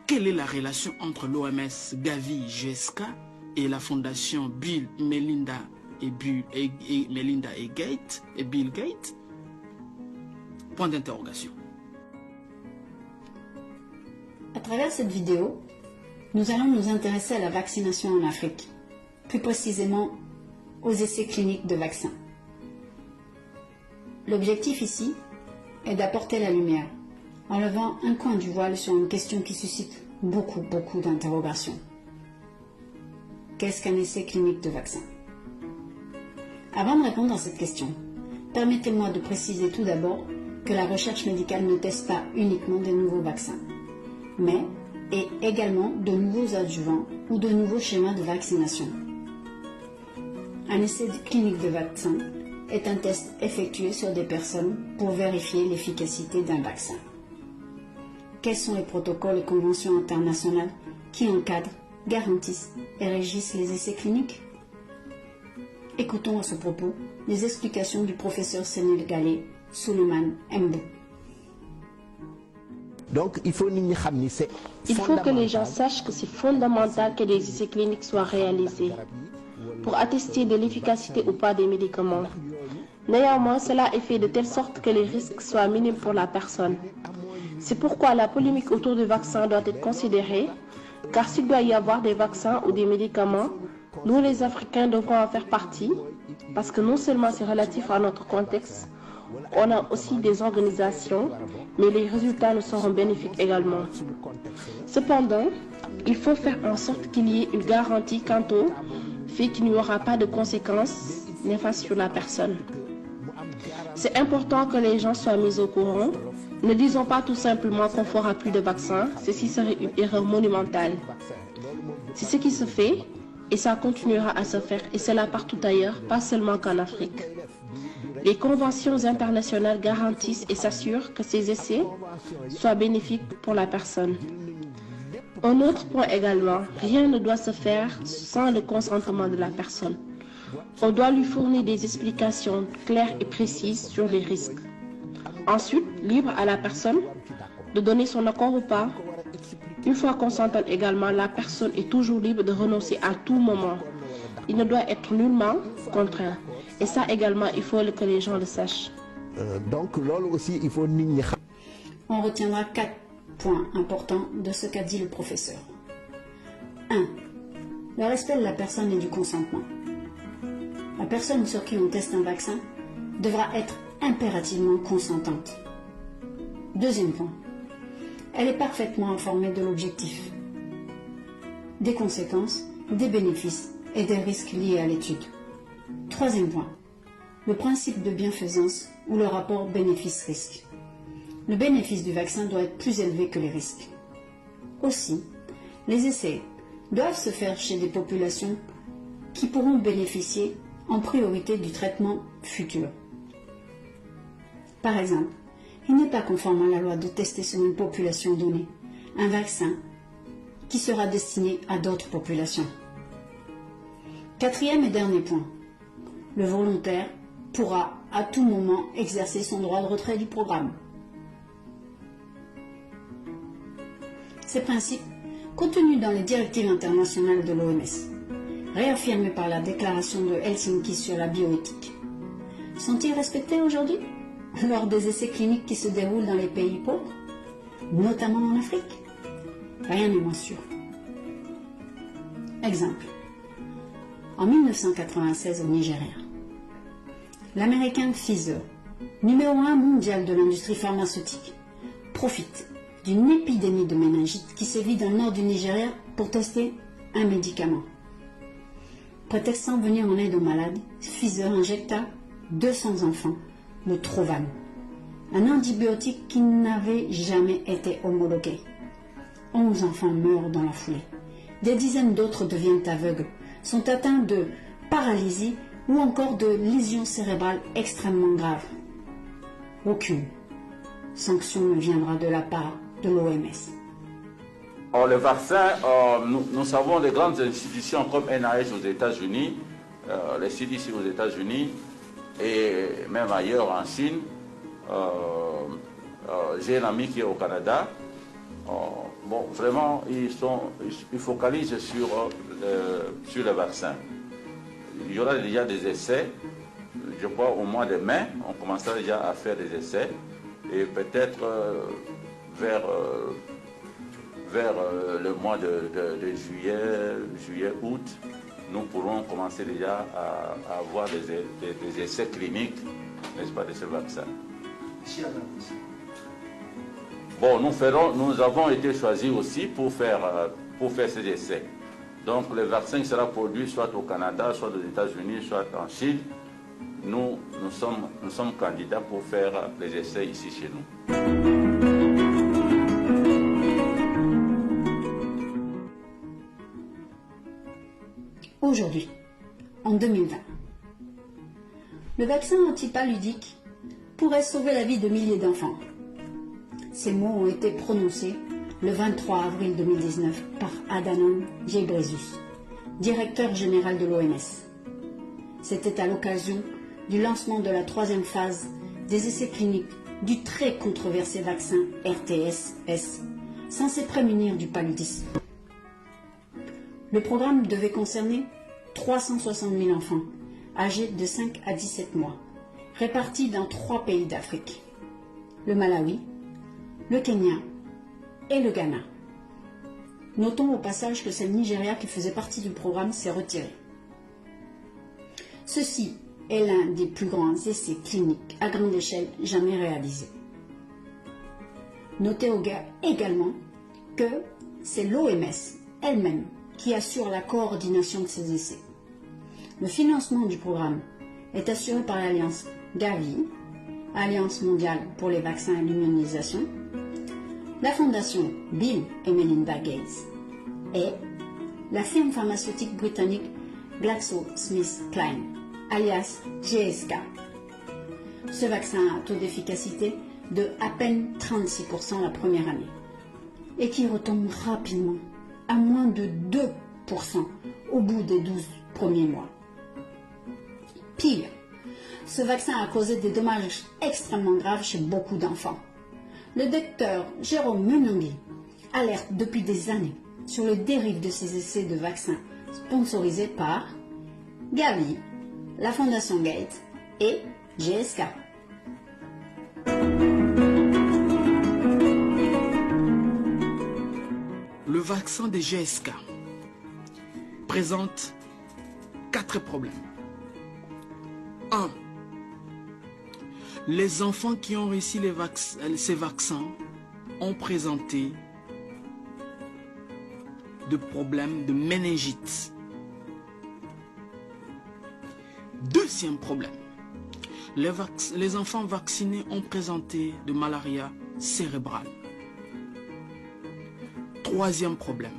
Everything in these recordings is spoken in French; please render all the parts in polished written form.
quelle est la relation entre l'OMS, Gavi, GSK et la fondation Bill, Melinda et Bill Gates? Point d'interrogation. À travers cette vidéo, nous allons nous intéresser à la vaccination en Afrique, plus précisément aux essais cliniques de vaccins. L'objectif ici est d'apporter la lumière en levant un coin du voile sur une question qui suscite beaucoup d'interrogations. Qu'est-ce qu'un essai clinique de vaccin? Avant de répondre à cette question, permettez-moi de préciser tout d'abord que la recherche médicale ne teste pas uniquement des nouveaux vaccins, mais et également de nouveaux adjuvants ou de nouveaux schémas de vaccination. Un essai clinique de vaccin est un test effectué sur des personnes pour vérifier l'efficacité d'un vaccin. Quels sont les protocoles et conventions internationales qui encadrent, garantissent et régissent les essais cliniques? Écoutons à ce propos les explications du professeur sénégalais Souleymane Mbou. Donc, il faut que les gens sachent que c'est fondamental que les essais cliniques soient réalisés pour attester de l'efficacité ou pas des médicaments. Néanmoins, cela est fait de telle sorte que les risques soient minimes pour la personne. C'est pourquoi la polémique autour du vaccin doit être considérée, car s'il doit y avoir des vaccins ou des médicaments, nous les Africains devrons en faire partie, parce que non seulement c'est relatif à notre contexte, on a aussi des organisations, mais les résultats nous seront bénéfiques également. Cependant, il faut faire en sorte qu'il y ait une garantie quant au fait qu'il n'y aura pas de conséquences néfastes sur la personne. C'est important que les gens soient mis au courant. Ne disons pas tout simplement qu'on fera plus de vaccins, ceci serait une erreur monumentale. C'est ce qui se fait et ça continuera à se faire, et cela partout ailleurs, pas seulement qu'en Afrique. Les conventions internationales garantissent et s'assurent que ces essais soient bénéfiques pour la personne. Un autre point également, rien ne doit se faire sans le consentement de la personne. On doit lui fournir des explications claires et précises sur les risques. Ensuite, libre à la personne de donner son accord ou pas. Une fois consentante également, la personne est toujours libre de renoncer à tout moment. Il ne doit être nullement contraint. Et ça également, il faut que les gens le sachent. Donc, là aussi, il faut... On retiendra 4 points importants de ce qu'a dit le professeur. 1. Le respect de la personne et du consentement. La personne sur qui on teste un vaccin devra être impérativement consentante. Deuxième point. Elle est parfaitement informée de l'objectif, des conséquences, des bénéfices et des risques liés à l'étude. Troisième point. Le principe de bienfaisance ou le rapport bénéfice-risque. Le bénéfice du vaccin doit être plus élevé que les risques. Aussi, les essais doivent se faire chez des populations qui pourront bénéficier en priorité du traitement futur. Par exemple, il n'est pas conforme à la loi de tester sur une population donnée un vaccin qui sera destiné à d'autres populations. Quatrième et dernier point. Le volontaire pourra à tout moment exercer son droit de retrait du programme. Ces principes, contenus dans les directives internationales de l'OMS, réaffirmés par la déclaration de Helsinki sur la bioéthique, sont-ils respectés aujourd'hui lors des essais cliniques qui se déroulent dans les pays pauvres, notamment en Afrique? Rien n'est moins sûr. Exemple. En 1996 au Nigeria, l'américain Pfizer, numéro 1 mondial de l'industrie pharmaceutique, profite d'une épidémie de méningite qui sévit dans le nord du Nigeria pour tester un médicament. Prétextant venir en aide aux malades, Pfizer injecta 200 enfants le Trovan, un antibiotique qui n'avait jamais été homologué. 11 enfants meurent dans la foulée. Des dizaines d'autres deviennent aveugles, sont atteints de paralysie ou encore de lésions cérébrales extrêmement graves. Aucune sanction ne viendra de la part de l'OMS. Le vaccin, nous savons les grandes institutions comme NIH aux États-Unis, les CDC aux États-Unis et même ailleurs en Chine. J'ai un ami qui est au Canada. bon, vraiment, ils focalisent sur le vaccin. Il y aura déjà des essais. Je crois au mois de mai, on commencera déjà à faire des essais. Et peut-être vers le mois de juillet, août, nous pourrons commencer déjà à avoir des essais cliniques, n'est-ce pas, de ce vaccin. Bon, nous avons été choisis aussi pour faire ces essais. Donc le vaccin sera produit soit au Canada, soit aux États-Unis, soit en Chine. Nous sommes candidats pour faire les essais ici chez nous. Aujourd'hui, en 2020, le vaccin antipaludique pourrait sauver la vie de milliers d'enfants. Ces mots ont été prononcés le 23 avril 2019 par Adhanom Ghebreyesus, directeur général de l'OMS. C'était à l'occasion du lancement de la 3e phase des essais cliniques du très controversé vaccin RTS-S, censé prémunir du paludisme. Le programme devait concerner 360 000 enfants âgés de 5 à 17 mois, répartis dans 3 pays d'Afrique, le Malawi, le Kenya et le Ghana. Notons au passage que c'est le Nigeria qui faisait partie du programme s'est retiré. Ceci est l'un des plus grands essais cliniques à grande échelle jamais réalisés. Notez également que c'est l'OMS elle-même qui assure la coordination de ces essais. Le financement du programme est assuré par l'Alliance Gavi, Alliance mondiale pour les vaccins et l'immunisation, la Fondation Bill et Melinda Gates et la firme pharmaceutique britannique GlaxoSmithKline, alias GSK. Ce vaccin a un taux d'efficacité de à peine 36% la première année et qui retombe rapidement à moins de 2% au bout des 12 premiers mois. Pire, ce vaccin a causé des dommages extrêmement graves chez beaucoup d'enfants. Le docteur Jérôme Munongi alerte depuis des années sur le dérive de ces essais de vaccins sponsorisés par Gavi, la Fondation Gates et GSK. Le vaccin de GSK présente 4 problèmes. 1. Les enfants qui ont reçu ces vaccins ont présenté de problèmes de méningite. Deuxième problème, les enfants vaccinés ont présenté de malaria cérébrale. Troisième problème,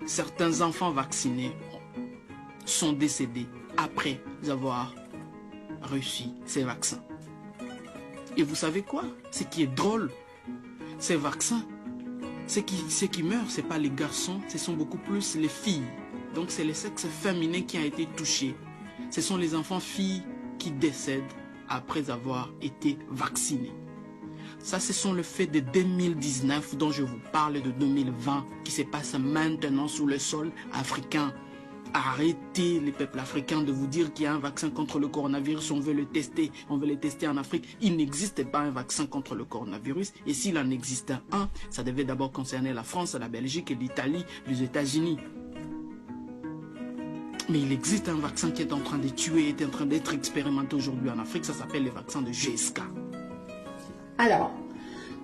certains enfants vaccinés sont décédés après avoir reçu ces vaccins. Et vous savez quoi? Ce qui est drôle, ces vaccins, ceux qui meurent, ce n'est pas les garçons, ce sont beaucoup plus les filles. Donc c'est le sexe féminin qui a été touché. Ce sont les enfants filles qui décèdent après avoir été vaccinés. Ça, ce sont le fait de 2019 dont je vous parle de 2020 qui se passe maintenant sous le sol africain. Arrêtez les peuples africains de vous dire qu'il y a un vaccin contre le coronavirus, on veut le tester en Afrique. Il n'existe pas un vaccin contre le coronavirus et s'il en existait un, ça devait d'abord concerner la France, la Belgique, l'Italie, les États-Unis. Mais il existe un vaccin qui est en train de tuer, est en train d'être expérimenté aujourd'hui en Afrique, ça s'appelle le vaccin de GSK. Alors,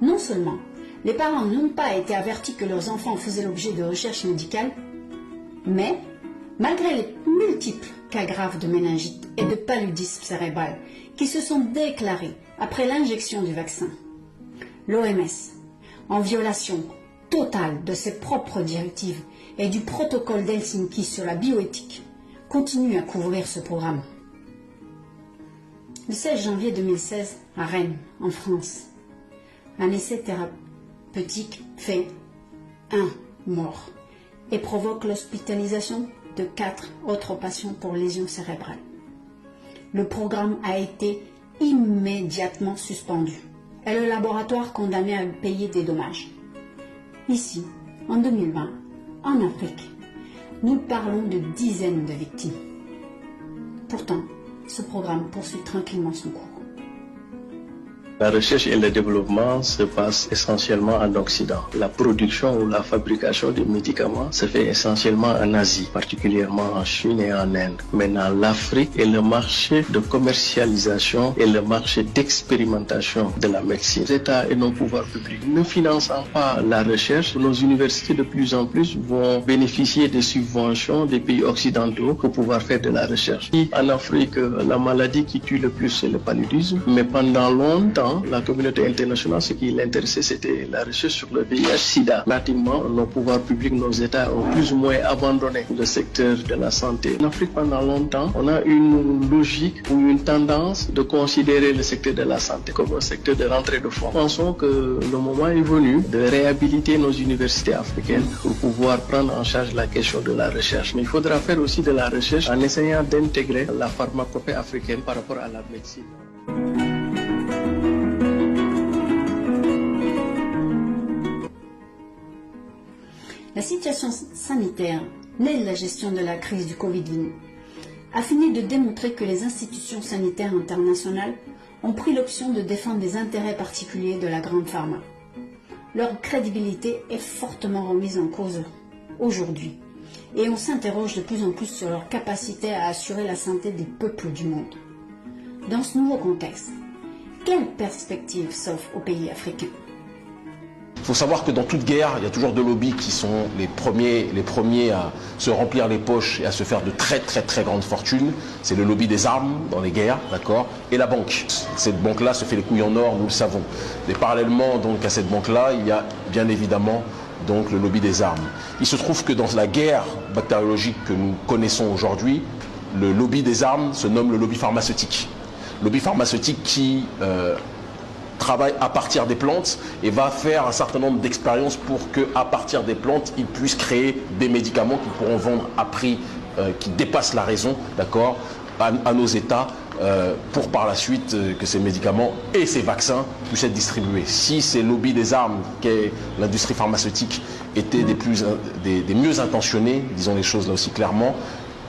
non seulement les parents n'ont pas été avertis que leurs enfants faisaient l'objet de recherches médicales, mais malgré les multiples cas graves de méningite et de paludisme cérébral qui se sont déclarés après l'injection du vaccin, l'OMS, en violation totale de ses propres directives et du protocole d'Helsinki sur la bioéthique, continue à couvrir ce programme. Le 16 janvier 2016, à Rennes, en France, un essai thérapeutique fait 1 mort et provoque l'hospitalisation de 4 autres patients pour lésions cérébrales. Le programme a été immédiatement suspendu est le laboratoire condamné à payer des dommages. Ici, en 2020, en Afrique, nous parlons de dizaines de victimes. Pourtant, ce programme poursuit tranquillement son cours. La recherche et le développement se passent essentiellement en Occident. La production ou la fabrication des médicaments se fait essentiellement en Asie, particulièrement en Chine et en Inde. Maintenant, l'Afrique est le marché de commercialisation et le marché d'expérimentation de la médecine. Les États et nos pouvoirs publics ne finançant pas la recherche, nos universités de plus en plus vont bénéficier des subventions des pays occidentaux pour pouvoir faire de la recherche. En Afrique, la maladie qui tue le plus, c'est le paludisme, mais pendant longtemps, la communauté internationale, ce qui l'intéressait, c'était la recherche sur le VIH-Sida. Pratiquement, nos pouvoirs publics, nos États ont plus ou moins abandonné le secteur de la santé. En Afrique, pendant longtemps, on a une logique ou une tendance de considérer le secteur de la santé comme un secteur de rentrée de fonds. Pensons que le moment est venu de réhabiliter nos universités africaines pour pouvoir prendre en charge la question de la recherche. Mais il faudra faire aussi de la recherche en essayant d'intégrer la pharmacopée africaine par rapport à la médecine. La situation sanitaire née de la gestion de la crise du Covid-19 a fini de démontrer que les institutions sanitaires internationales ont pris l'option de défendre les intérêts particuliers de la grande pharma. Leur crédibilité est fortement remise en cause aujourd'hui et on s'interroge de plus en plus sur leur capacité à assurer la santé des peuples du monde. Dans ce nouveau contexte, quelles perspectives s'offrent aux pays africains ? Il faut savoir que dans toute guerre, il y a toujours deux lobbies qui sont les premiers à se remplir les poches et à se faire de très grandes fortunes. C'est le lobby des armes dans les guerres, d'accord, et la banque. Cette banque-là se fait les couilles en or, nous le savons. Et parallèlement donc à cette banque-là, il y a bien évidemment donc le lobby des armes. Il se trouve que dans la guerre bactériologique que nous connaissons aujourd'hui, le lobby des armes se nomme le lobby pharmaceutique. Lobby pharmaceutique qui travaille à partir des plantes et va faire un certain nombre d'expériences pour qu'à partir des plantes, ils puissent créer des médicaments qu'ils pourront vendre à prix qui dépasse la raison, d'accord, à nos États pour par la suite que ces médicaments et ces vaccins puissent être distribués. Si ces lobbies des armes qu'est l'industrie pharmaceutique étaient des mieux intentionnés, disons les choses là aussi clairement,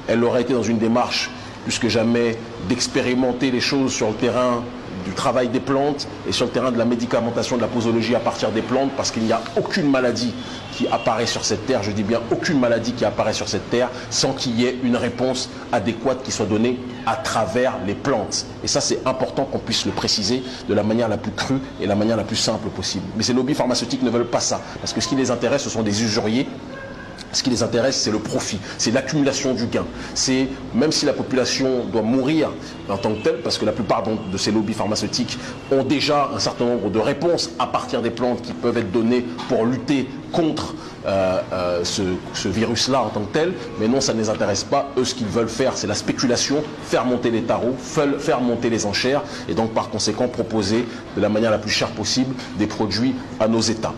elle aurait été dans une démarche plus que jamais d'expérimenter les choses sur le terrain du travail des plantes et sur le terrain de la médicamentation, de la posologie à partir des plantes, parce qu'il n'y a aucune maladie qui apparaît sur cette terre, je dis bien aucune maladie qui apparaît sur cette terre sans qu'il y ait une réponse adéquate qui soit donnée à travers les plantes. Et ça, c'est important qu'on puisse le préciser de la manière la plus crue et la manière la plus simple possible. Mais ces lobbies pharmaceutiques ne veulent pas ça, parce que ce qui les intéresse, ce sont des usuriers. Ce qui les intéresse, c'est le profit, c'est l'accumulation du gain. C'est, même si la population doit mourir en tant que telle, parce que la plupart de ces lobbies pharmaceutiques ont déjà un certain nombre de réponses à partir des plantes qui peuvent être données pour lutter contre ce virus-là en tant que tel, mais non, ça ne les intéresse pas. Eux, ce qu'ils veulent faire, c'est la spéculation, faire monter les tarots, faire monter les enchères, et donc par conséquent proposer de la manière la plus chère possible des produits à nos États.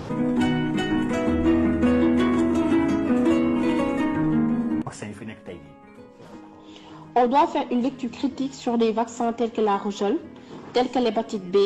On doit faire une lecture critique sur des vaccins tels que la rougeole, tels que l'hépatite B,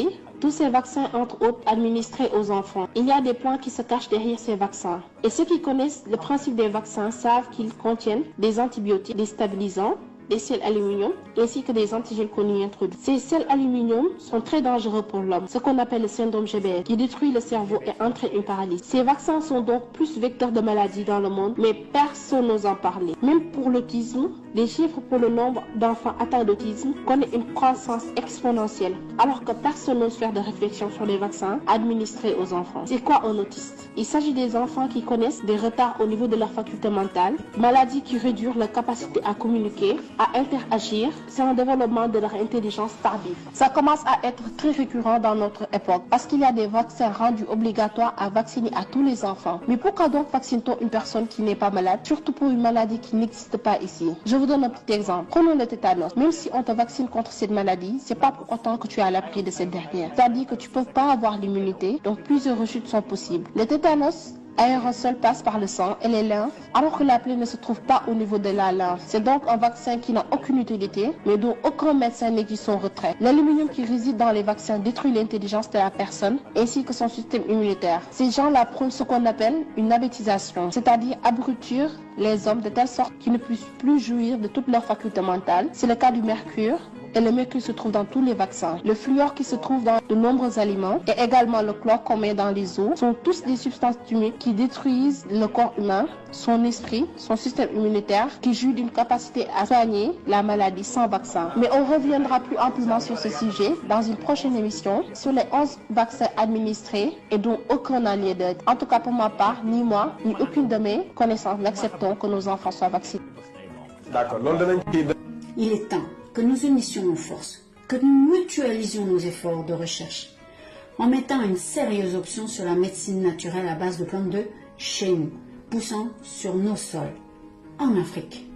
tous ces vaccins entre autres administrés aux enfants. Il y a des plans qui se cachent derrière ces vaccins. Et ceux qui connaissent le principe des vaccins savent qu'ils contiennent des antibiotiques, des stabilisants, des sels aluminium ainsi que des antigènes connus introduits. Ces sels aluminium sont très dangereux pour l'homme, ce qu'on appelle le syndrome GBS, qui détruit le cerveau et entraîne une paralysie. Ces vaccins sont donc plus vecteurs de maladies dans le monde, mais personne n'ose en parler. Même pour l'autisme, les chiffres pour le nombre d'enfants atteints d'autisme connaissent une croissance exponentielle, alors que personne n'ose faire de réflexion sur les vaccins administrés aux enfants. C'est quoi un autiste? Il s'agit des enfants qui connaissent des retards au niveau de leur faculté mentale, maladies qui réduisent leur capacité à communiquer, à interagir, c'est un développement de leur intelligence tardive. Ça commence à être très récurrent dans notre époque parce qu'il y a des vaccins rendus obligatoires à vacciner à tous les enfants. Mais pourquoi donc vaccine-t-on une personne qui n'est pas malade, surtout pour une maladie qui n'existe pas ici? Je vous donne un petit exemple. Prenons le tétanos. Même si on te vaccine contre cette maladie, c'est pas pour autant que tu es à l'abri de cette dernière. C'est-à-dire que tu peux pas avoir l'immunité, donc plusieurs rechutes sont possibles. Le tétanos aérosol passe par le sang et les lymphes, alors que la plaie ne se trouve pas au niveau de la lymphe. C'est donc un vaccin qui n'a aucune utilité, mais dont aucun médecin n'est dit son retrait. L'aluminium qui réside dans les vaccins détruit l'intelligence de la personne ainsi que son système immunitaire. Ces gens-là prônent ce qu'on appelle une abétisation, c'est-à-dire abrutir les hommes de telle sorte qu'ils ne puissent plus jouir de toutes leurs facultés mentales. C'est le cas du mercure. Et le mercure se trouve dans tous les vaccins. Le fluor qui se trouve dans de nombreux aliments et également le chlore qu'on met dans les eaux sont tous des substances chimiques qui détruisent le corps humain, son esprit, son système immunitaire, qui jouit d'une capacité à soigner la maladie sans vaccin. Mais on reviendra plus amplement sur ce sujet dans une prochaine émission sur les 11 vaccins administrés et dont aucun n'a lieu d'être. En tout cas pour ma part, ni moi, ni aucune de mes connaissances n'acceptons que nos enfants soient vaccinés. D'accord. Il est temps que nous unissions nos forces, que nous mutualisions nos efforts de recherche, en mettant une sérieuse option sur la médecine naturelle à base de plantes chez nous, poussant sur nos sols, en Afrique.